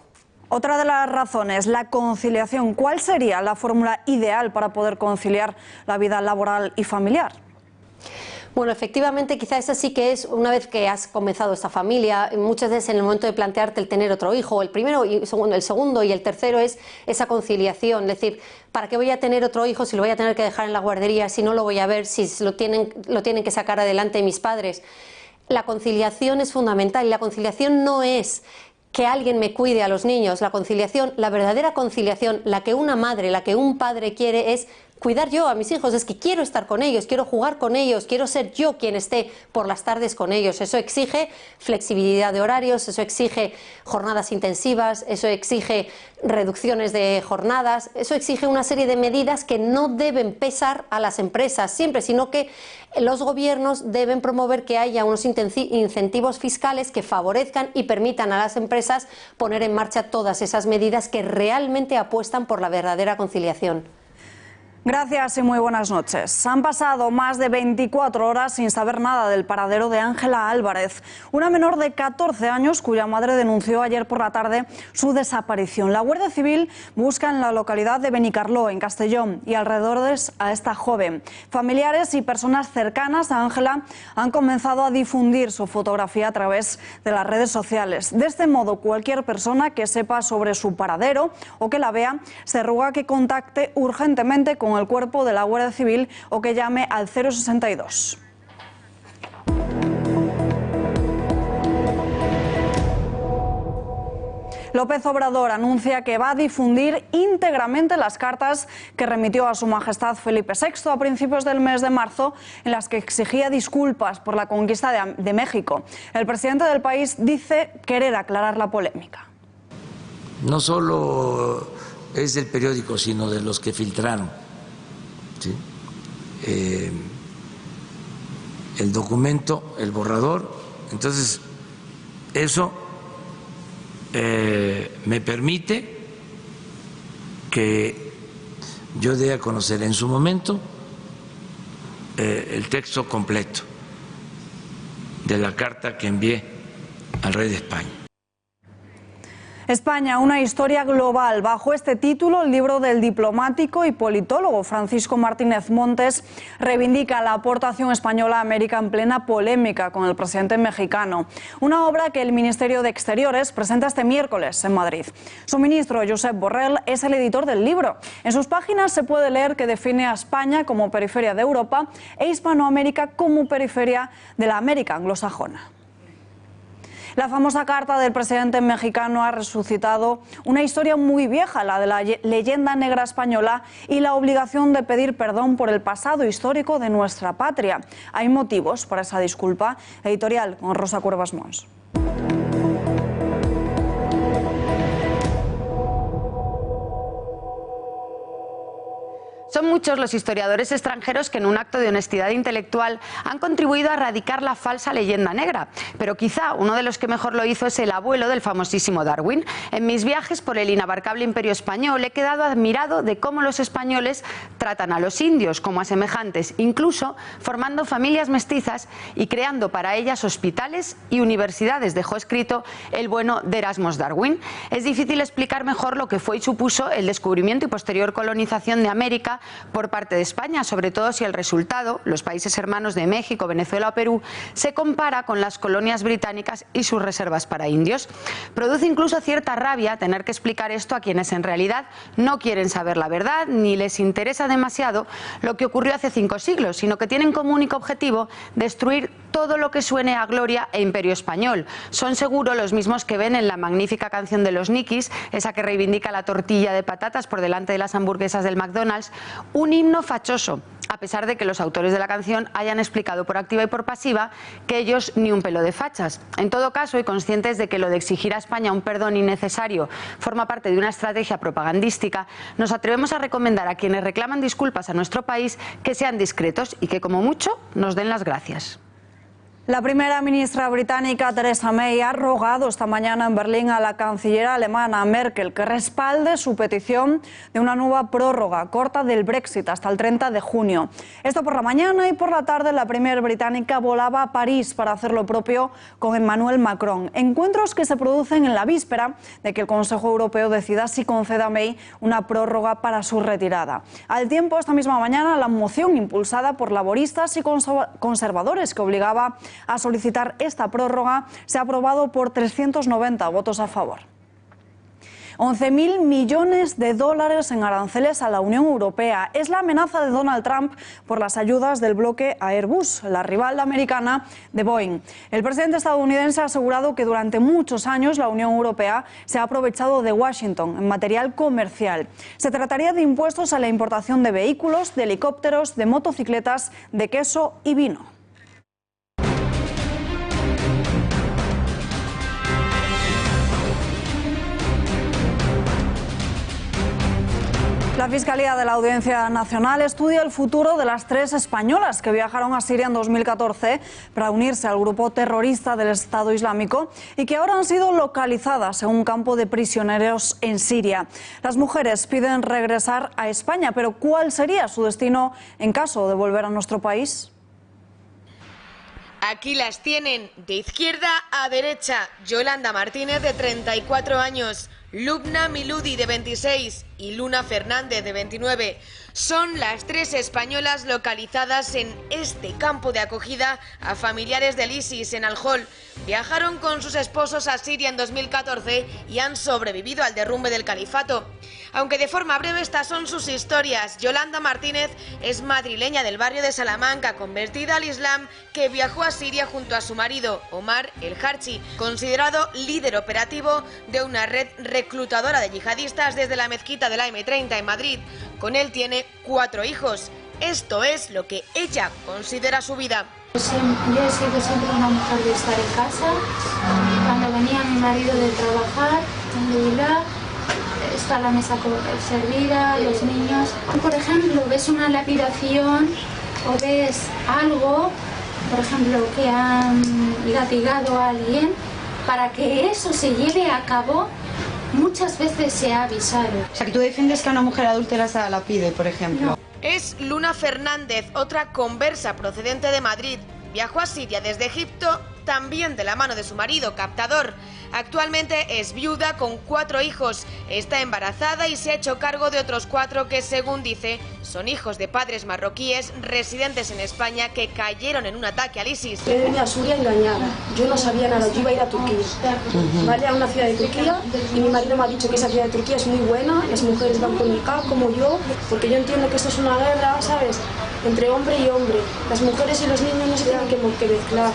Otra de las razones, la conciliación. ¿Cuál sería la fórmula ideal para poder conciliar la vida laboral y familiar? Bueno, efectivamente, quizá esa sí que es, una vez que has comenzado esta familia, muchas veces en el momento de plantearte el tener otro hijo, el primero y el segundo y el tercero es esa conciliación, es decir, ¿para qué voy a tener otro hijo si lo voy a tener que dejar en la guardería, si no lo voy a ver, si lo tienen que sacar adelante mis padres? La conciliación es fundamental y la conciliación no es que alguien me cuide a los niños, la conciliación, la verdadera conciliación, la que una madre, la que un padre quiere es cuidar yo a mis hijos, es que quiero estar con ellos, quiero jugar con ellos, quiero ser yo quien esté por las tardes con ellos. Eso exige flexibilidad de horarios, eso exige jornadas intensivas, eso exige reducciones de jornadas, eso exige una serie de medidas que no deben pesar a las empresas siempre, sino que los gobiernos deben promover que haya unos incentivos fiscales que favorezcan y permitan a las empresas poner en marcha todas esas medidas que realmente apuestan por la verdadera conciliación. Gracias y muy buenas noches. Han pasado más de 24 horas sin saber nada del paradero de Ángela Álvarez, una menor de 14 años cuya madre denunció ayer por la tarde su desaparición. La Guardia Civil busca en la localidad de Benicarló, en Castellón, y alrededores a esta joven. Familiares y personas cercanas a Ángela han comenzado a difundir su fotografía a través de las redes sociales. De este modo, cualquier persona que sepa sobre su paradero o que la vea se ruega que contacte urgentemente con el cuerpo de la Guardia Civil o que llame al 062. López Obrador anuncia que va a difundir íntegramente las cartas que remitió a Su Majestad Felipe VI a principios del mes de marzo, en las que exigía disculpas por la conquista de México. El presidente del país dice querer aclarar la polémica. No solo es del periódico, sino de los que filtraron. ¿Sí? El documento, el borrador, entonces eso me permite que yo dé a conocer en su momento el texto completo de la carta que envié al rey de España. España, una historia global. Bajo este título, el libro del diplomático y politólogo Francisco Martínez Montes reivindica la aportación española a América en plena polémica con el presidente mexicano. Una obra que el Ministerio de Exteriores presenta este miércoles en Madrid. Su ministro, Josep Borrell, es el editor del libro. En sus páginas se puede leer que define a España como periferia de Europa e Hispanoamérica como periferia de la América anglosajona. La famosa carta del presidente mexicano ha resucitado una historia muy vieja, la de la leyenda negra española y la obligación de pedir perdón por el pasado histórico de nuestra patria. Hay motivos para esa disculpa. Editorial con Rosa Cuervas Mons. Son muchos los historiadores extranjeros que en un acto de honestidad intelectual han contribuido a erradicar la falsa leyenda negra, pero quizá uno de los que mejor lo hizo es el abuelo del famosísimo Darwin. En mis viajes por el inabarcable imperio español he quedado admirado de cómo los españoles tratan a los indios como a semejantes, incluso formando familias mestizas y creando para ellas hospitales y universidades, dejó escrito el bueno de Erasmus Darwin. Es difícil explicar mejor lo que fue y supuso el descubrimiento y posterior colonización de América por parte de España, sobre todo si el resultado, los países hermanos de México, Venezuela o Perú, se compara con las colonias británicas y sus reservas para indios. Produce incluso cierta rabia tener que explicar esto a quienes en realidad no quieren saber la verdad ni les interesa demasiado lo que ocurrió hace 5 siglos, sino que tienen como único objetivo destruir todo lo que suene a gloria e imperio español. Son seguro los mismos que ven en la magnífica canción de los Nikis, esa que reivindica la tortilla de patatas por delante de las hamburguesas del McDonald's, un himno fachoso, a pesar de que los autores de la canción hayan explicado por activa y por pasiva que ellos ni un pelo de fachas. En todo caso, y conscientes de que lo de exigir a España un perdón innecesario forma parte de una estrategia propagandística, nos atrevemos a recomendar a quienes reclaman disculpas a nuestro país que sean discretos y que como mucho nos den las gracias. La primera ministra británica Theresa May ha rogado esta mañana en Berlín a la canciller alemana Merkel que respalde su petición de una nueva prórroga corta del Brexit hasta el 30 de junio. Esto por la mañana, y por la tarde la premier británica volaba a París para hacer lo propio con Emmanuel Macron. Encuentros que se producen en la víspera de que el Consejo Europeo decida si concede a May una prórroga para su retirada. Al tiempo, esta misma mañana, la moción impulsada por laboristas y conservadores que obligaba a solicitar esta prórroga se ha aprobado por 390 votos a favor. 11.000 millones de dólares en aranceles a la Unión Europea. Es la amenaza de Donald Trump por las ayudas del bloque a Airbus, la rival americana de Boeing. El presidente estadounidense ha asegurado que durante muchos años la Unión Europea se ha aprovechado de Washington en material comercial. Se trataría de impuestos a la importación de vehículos, de helicópteros, de motocicletas, de queso y vino. La Fiscalía de la Audiencia Nacional estudia el futuro de las 3 españolas que viajaron a Siria en 2014 para unirse al grupo terrorista del Estado Islámico y que ahora han sido localizadas en un campo de prisioneros en Siria. Las mujeres piden regresar a España, pero ¿cuál sería su destino en caso de volver a nuestro país? Aquí las tienen, de izquierda a derecha: Yolanda Martínez, de 34 años, Lubna Miludi, de 26, y Luna Fernández, de 29. Son las 3 españolas localizadas en este campo de acogida a familiares del ISIS en Al-Hol. Viajaron con sus esposos a Siria en 2014 y han sobrevivido al derrumbe del califato. Aunque de forma breve, estas son sus historias. Yolanda Martínez es madrileña del barrio de Salamanca, convertida al Islam, que viajó a Siria junto a su marido, Omar El Harchi, considerado líder operativo de una red reclutadora de yihadistas desde la mezquita de la M30 en Madrid. Con él tiene 4 hijos. Esto es lo que ella considera su vida. Yo he sido siempre una mujer de estar en casa. Cuando venía mi marido de trabajar, está la mesa servida, los niños. Por ejemplo, ves una lapidación o ves algo, por ejemplo, que han latigado a alguien, para que eso se lleve a cabo, muchas veces se ha avisado. O sea, que tú defiendes que a una mujer adúltera se la lapide, por ejemplo. No. Es Luna Fernández, otra conversa procedente de Madrid. Viajó a Siria desde Egipto, también de la mano de su marido, captador. Actualmente es viuda con 4 hijos, está embarazada y se ha hecho cargo de otros 4 que, según dice, son hijos de padres marroquíes residentes en España que cayeron en un ataque al ISIS. Yo venía a Siria engañada, yo no sabía nada, yo iba a ir a Turquía, ¿vale? A una ciudad de Turquía, y mi marido me ha dicho que esa ciudad de Turquía es muy buena, las mujeres van con niqab como yo, porque yo entiendo que esto es una guerra, ¿sabes?, entre hombre y hombre. Las mujeres y los niños no se tienen que mezclar,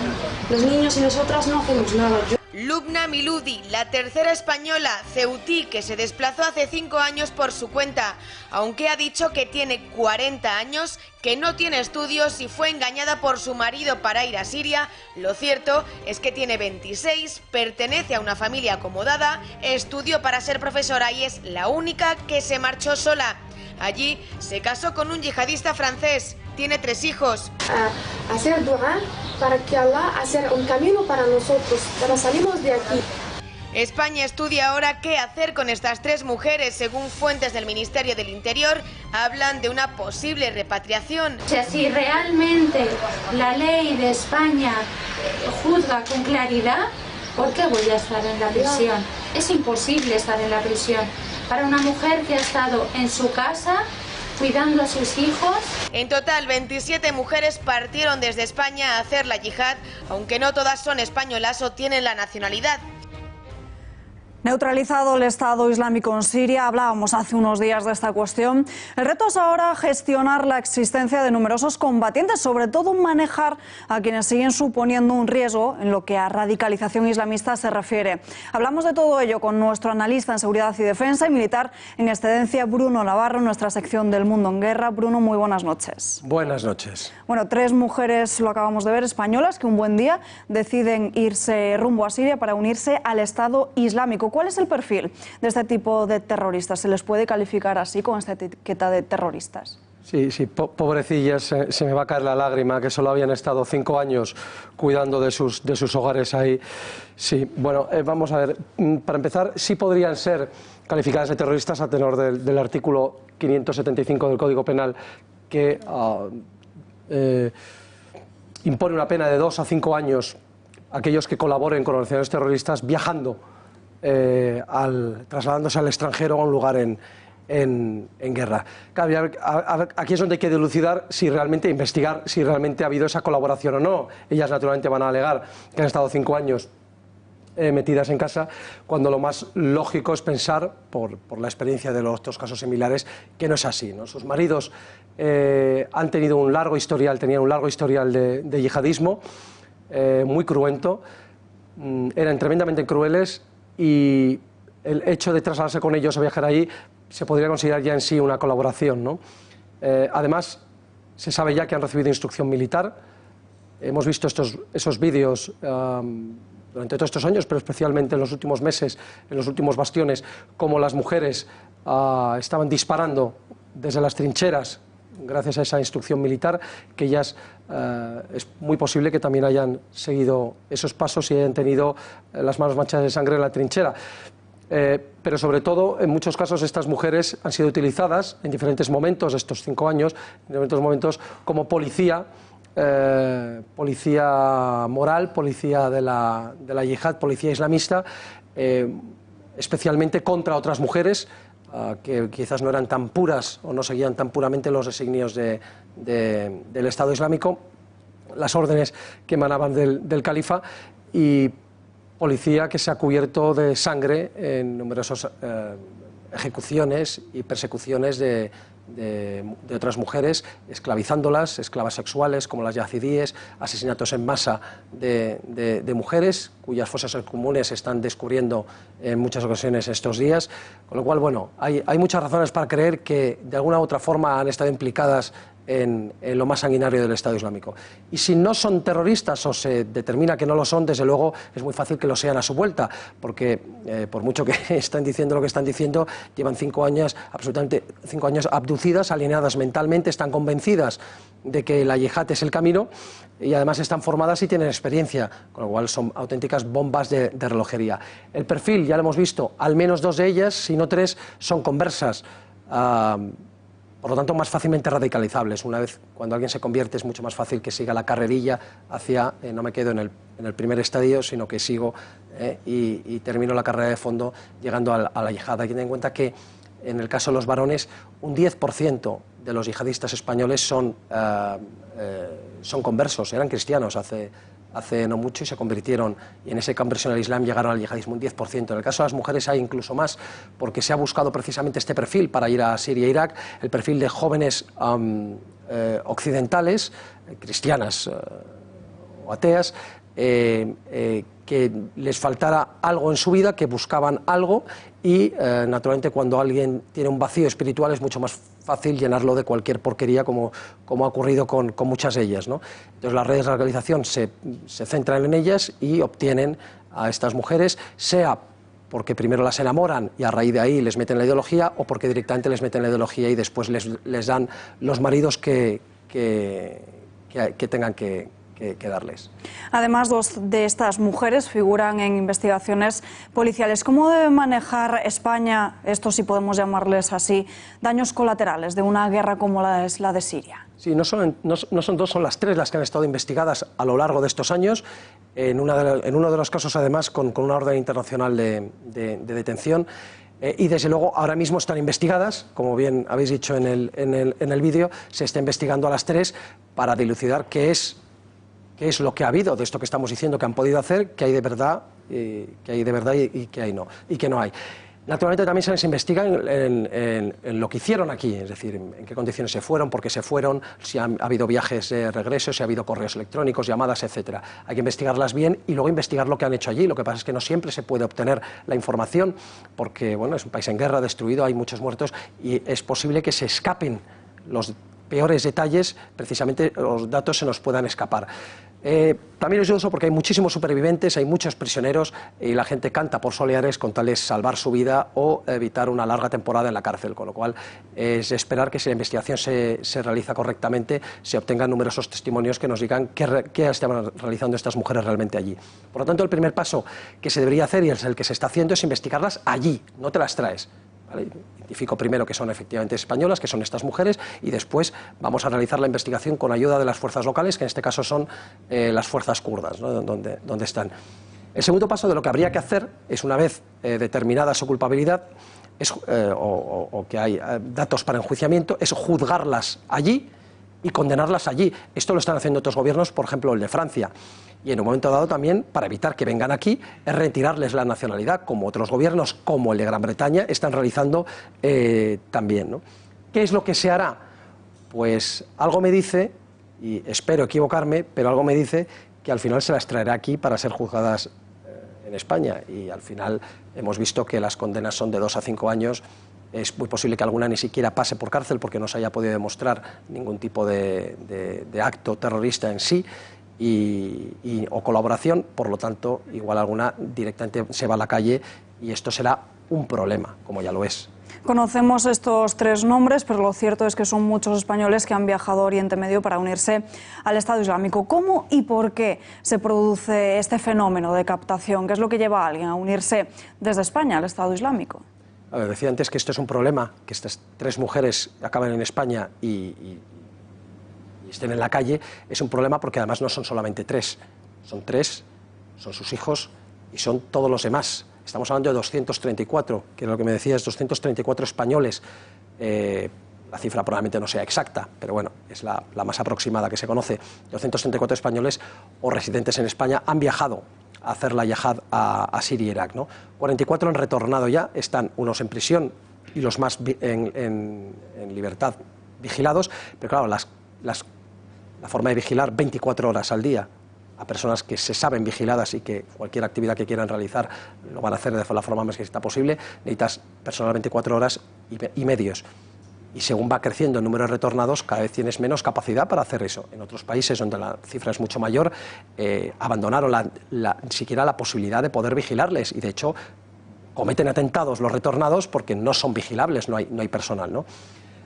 los niños y nosotras no hacemos nada. Lubna Miludi, la tercera española, ceutí, que se desplazó hace 5 años por su cuenta, aunque ha dicho que tiene 40 años, que no tiene estudios y fue engañada por su marido para ir a Siria. Lo cierto es que tiene 26, pertenece a una familia acomodada, estudió para ser profesora y es la única que se marchó sola. Allí se casó con un yihadista francés, tiene 3 hijos. Hacer dua para que Allah haga un camino para nosotros, para salimos de aquí. España estudia ahora qué hacer con estas 3 mujeres. Según fuentes del Ministerio del Interior, hablan de una posible repatriación. O sea, si realmente la ley de España juzga con claridad, ¿por qué voy a estar en la prisión? Es imposible estar en la prisión. Para una mujer que ha estado en su casa cuidando a sus hijos. En total, 27 mujeres partieron desde España a hacer la yihad, aunque no todas son españolas o tienen la nacionalidad. Neutralizado el Estado Islámico en Siria, hablábamos hace unos días de esta cuestión. El reto es ahora gestionar la existencia de numerosos combatientes, sobre todo manejar a quienes siguen suponiendo un riesgo en lo que a radicalización islamista se refiere. Hablamos de todo ello con nuestro analista en seguridad y defensa y militar en excedencia, Bruno Navarro, en nuestra sección del Mundo en Guerra. Bruno, muy buenas noches. Buenas noches. Bueno, 3 mujeres, lo acabamos de ver, españolas, que un buen día deciden irse rumbo a Siria para unirse al Estado Islámico. ¿Cuál es el perfil de este tipo de terroristas? ¿Se les puede calificar así, con esta etiqueta de terroristas? Sí, sí, pobrecillas, se me va a caer la lágrima, que solo habían estado 5 años cuidando de sus hogares ahí. Sí, bueno, vamos a ver, para empezar, sí podrían ser calificadas de terroristas a tenor del artículo 575 del Código Penal, que impone una pena de 2 a 5 años a aquellos que colaboren con organizaciones terroristas viajando, trasladándose al extranjero a un lugar en guerra. Claro, aquí es donde hay que dilucidar si realmente, investigar si realmente ha habido esa colaboración o no. Ellas naturalmente van a alegar que han estado 5 años metidas en casa, cuando lo más lógico es pensar, por la experiencia de los otros casos similares, que no es así, ¿no? Sus maridos han tenido un largo historial, tenían un largo historial de yihadismo, muy cruento, eran tremendamente crueles, y el hecho de trasladarse con ellos a viajar allí se podría considerar ya en sí una colaboración, ¿no? Además, se sabe ya que han recibido instrucción militar. Hemos visto esos vídeos durante todos estos años, pero especialmente en los últimos meses, en los últimos bastiones, como las mujeres estaban disparando desde las trincheras gracias a esa instrucción militar, que ellas es muy posible que también hayan seguido esos pasos y hayan tenido las manos manchadas de sangre en la trinchera. Pero sobre todo, en muchos casos, estas mujeres han sido utilizadas en diferentes momentos, estos 5 años, en diferentes momentos, como policía, policía moral, policía de la yihad, policía islamista, especialmente contra otras mujeres que quizás no eran tan puras o no seguían tan puramente los designios del Estado Islámico, las órdenes que emanaban del califa, y policía que se ha cubierto de sangre en numerosas ejecuciones y persecuciones de otras mujeres, esclavizándolas, esclavas sexuales como las yazidíes, asesinatos en masa de mujeres, cuyas fosas comunes se están descubriendo en muchas ocasiones estos días. Con lo cual, bueno, hay muchas razones para creer que de alguna u otra forma han estado implicadas en lo más sanguinario del Estado Islámico. Y si no son terroristas o se determina que no lo son, desde luego es muy fácil que lo sean a su vuelta, porque por mucho que están diciendo lo que están diciendo, llevan 5 años, absolutamente 5 años abducidas, alienadas mentalmente, están convencidas de que la yihad es el camino, y además están formadas y tienen experiencia, con lo cual son auténticas bombas de relojería. El perfil, ya lo hemos visto, al menos 2 de ellas, si no 3, son conversas, por lo tanto más fácilmente radicalizables. Una vez, cuando alguien se convierte, es mucho más fácil que siga la carrerilla hacia, no me quedo en el primer estadio, sino que sigo y termino la carrera de fondo llegando a la yihad. Hay que tener en cuenta que en el caso de los varones, un 10% de los yihadistas españoles son conversos, eran cristianos hace no mucho y se convirtieron, y en esa conversión al Islam llegaron al yihadismo, un 10%. En el caso de las mujeres hay incluso más, porque se ha buscado precisamente este perfil para ir a Siria e Irak, el perfil de jóvenes occidentales, cristianas o ateas, que les faltara algo en su vida, que buscaban algo, y naturalmente cuando alguien tiene un vacío espiritual es mucho más fácil llenarlo de cualquier porquería, como ha ocurrido con muchas de ellas, ¿no? Entonces las redes de radicalización se centran en ellas y obtienen a estas mujeres, sea porque primero las enamoran y a raíz de ahí les meten la ideología, o porque directamente les meten la ideología y después les dan los maridos que tengan que darles. Además, 2 de estas mujeres figuran en investigaciones policiales. ¿Cómo debe manejar España, esto si podemos llamarles así, daños colaterales de una guerra como es la de Siria? Sí, no son 2, son las 3 las que han estado investigadas a lo largo de estos años, en uno de los casos además con una orden internacional de detención. Y desde luego ahora mismo están investigadas, como bien habéis dicho en el vídeo, se está investigando a las 3 para dilucidar qué es lo que ha habido de esto que estamos diciendo que han podido hacer, que hay de verdad y que no hay. Naturalmente también se les investiga en lo que hicieron aquí, es decir, en qué condiciones se fueron, por qué se fueron, si ha habido viajes de regreso, si ha habido correos electrónicos, llamadas, etcétera. Hay que investigarlas bien y luego investigar lo que han hecho allí. Lo que pasa es que no siempre se puede obtener la información, porque bueno, es un país en guerra, destruido, hay muchos muertos y es posible que se escapen los peores detalles, precisamente los datos se nos puedan escapar. También es dudoso porque hay muchísimos supervivientes, hay muchos prisioneros y la gente canta por soleares con tal de salvar su vida o evitar una larga temporada en la cárcel, con lo cual es esperar que si la investigación se realiza correctamente se obtengan numerosos testimonios que nos digan qué estaban realizando estas mujeres realmente allí. Por lo tanto, el primer paso que se debería hacer y es el que se está haciendo es investigarlas allí, no te las traes. ¿Vale? Identifico primero que son efectivamente españolas, que son estas mujeres, y después vamos a realizar la investigación con ayuda de las fuerzas locales, que en este caso son las fuerzas kurdas, ¿no? donde están. El segundo paso de lo que habría que hacer es, una vez determinada su culpabilidad o que hay datos para enjuiciamiento, es juzgarlas allí y condenarlas allí. Esto lo están haciendo otros gobiernos, por ejemplo el de Francia. Y en un momento dado también, para evitar que vengan aquí, es retirarles la nacionalidad, como otros gobiernos, como el de Gran Bretaña, están realizando también, ¿no? ¿Qué es lo que se hará? Pues algo me dice, y espero equivocarme, pero algo me dice que al final se las traerá aquí para ser juzgadas en España. Y al final hemos visto que las condenas son de 2 a 5 años. Es muy posible que alguna ni siquiera pase por cárcel porque no se haya podido demostrar ningún tipo de acto terrorista en sí. O colaboración, por lo tanto, igual alguna directamente se va a la calle y esto será un problema, como ya lo es. Conocemos estos 3 nombres, pero lo cierto es que son muchos españoles que han viajado a Oriente Medio para unirse al Estado Islámico. ¿Cómo y por qué se produce este fenómeno de captación? ¿Qué es lo que lleva a alguien a unirse desde España al Estado Islámico? A ver, decía antes que esto es un problema, que estas 3 mujeres acaban en España y estén en la calle, es un problema porque además no son solamente 3, son 3, son sus hijos y son todos los demás. Estamos hablando de 234, que lo que me decía es 234 españoles. La cifra probablemente no sea exacta, pero bueno, es la más aproximada que se conoce. 234 españoles o residentes en España han viajado a hacer la yihad a Siria e Irak, ¿no? 44 han retornado ya, están unos en prisión y los más en libertad vigilados, pero claro, la forma de vigilar 24 horas al día a personas que se saben vigiladas y que cualquier actividad que quieran realizar lo van a hacer de la forma más exquisita posible, necesitas personal 24 horas y medios. Y según va creciendo el número de retornados, cada vez tienes menos capacidad para hacer eso. En otros países donde la cifra es mucho mayor, abandonaron siquiera la posibilidad de poder vigilarles y de hecho cometen atentados los retornados porque no son vigilables, no hay personal, ¿no?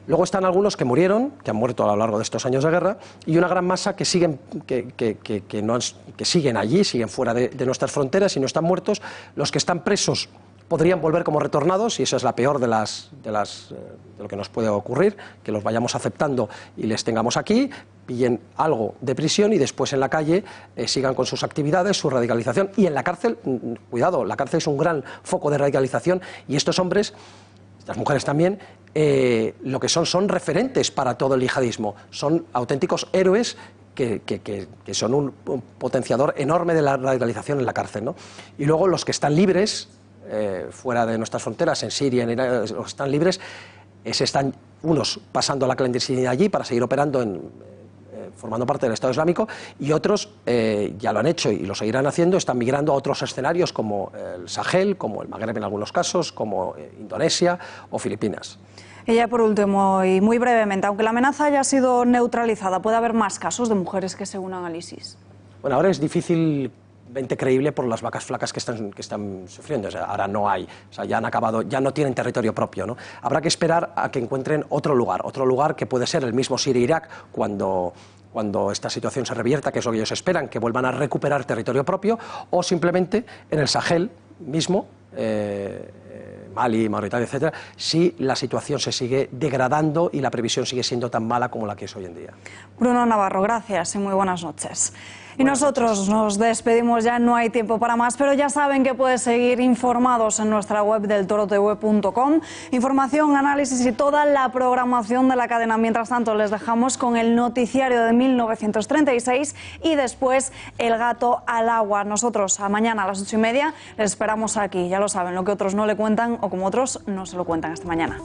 Luego están algunos que murieron, que han muerto a lo largo de estos años de guerra, y una gran masa que siguen, que siguen allí, siguen fuera de nuestras fronteras y no están muertos. Los que están presos podrían volver como retornados, y eso es la peor de lo que nos puede ocurrir, que los vayamos aceptando y les tengamos aquí, pillen algo de prisión y después en la calle sigan con sus actividades, su radicalización. Y en la cárcel, cuidado, la cárcel es un gran foco de radicalización y estos hombres, estas mujeres también, lo que son referentes para todo el yihadismo, son auténticos héroes que son un potenciador enorme de la radicalización en la cárcel, ¿no? Y luego los que están libres, fuera de nuestras fronteras, en Siria, en Irak, los que están libres, están unos pasando a la clandestinidad allí para seguir operando formando parte del Estado Islámico, y otros ya lo han hecho y lo seguirán haciendo, están migrando a otros escenarios como el Sahel, como el Magreb en algunos casos, como Indonesia o Filipinas. Y ya por último, y muy brevemente, aunque la amenaza haya sido neutralizada, ¿puede haber más casos de mujeres que se unan al ISIS? Bueno, ahora es difícilmente creíble por las vacas flacas que están sufriendo. O sea, ahora no hay, o sea, ya han acabado, ya no tienen territorio propio, ¿no? Habrá que esperar a que encuentren otro lugar que puede ser el mismo Siria e Irak cuando esta situación se revierta, que es lo que ellos esperan, que vuelvan a recuperar territorio propio, o simplemente en el Sahel mismo, Mali, Mauritania, etcétera, si la situación se sigue degradando y la previsión sigue siendo tan mala como la que es hoy en día. Bruno Navarro, gracias y muy buenas noches. Y nosotros nos despedimos, ya no hay tiempo para más, pero ya saben que pueden seguir informados en nuestra web deltorotv.com. Información, análisis y toda la programación de la cadena. Mientras tanto, les dejamos con el noticiario de 1936 y después El gato al agua. Nosotros a mañana a las 8:30 les esperamos aquí. Ya lo saben, lo que otros no le cuentan o como otros no se lo cuentan. Hasta mañana.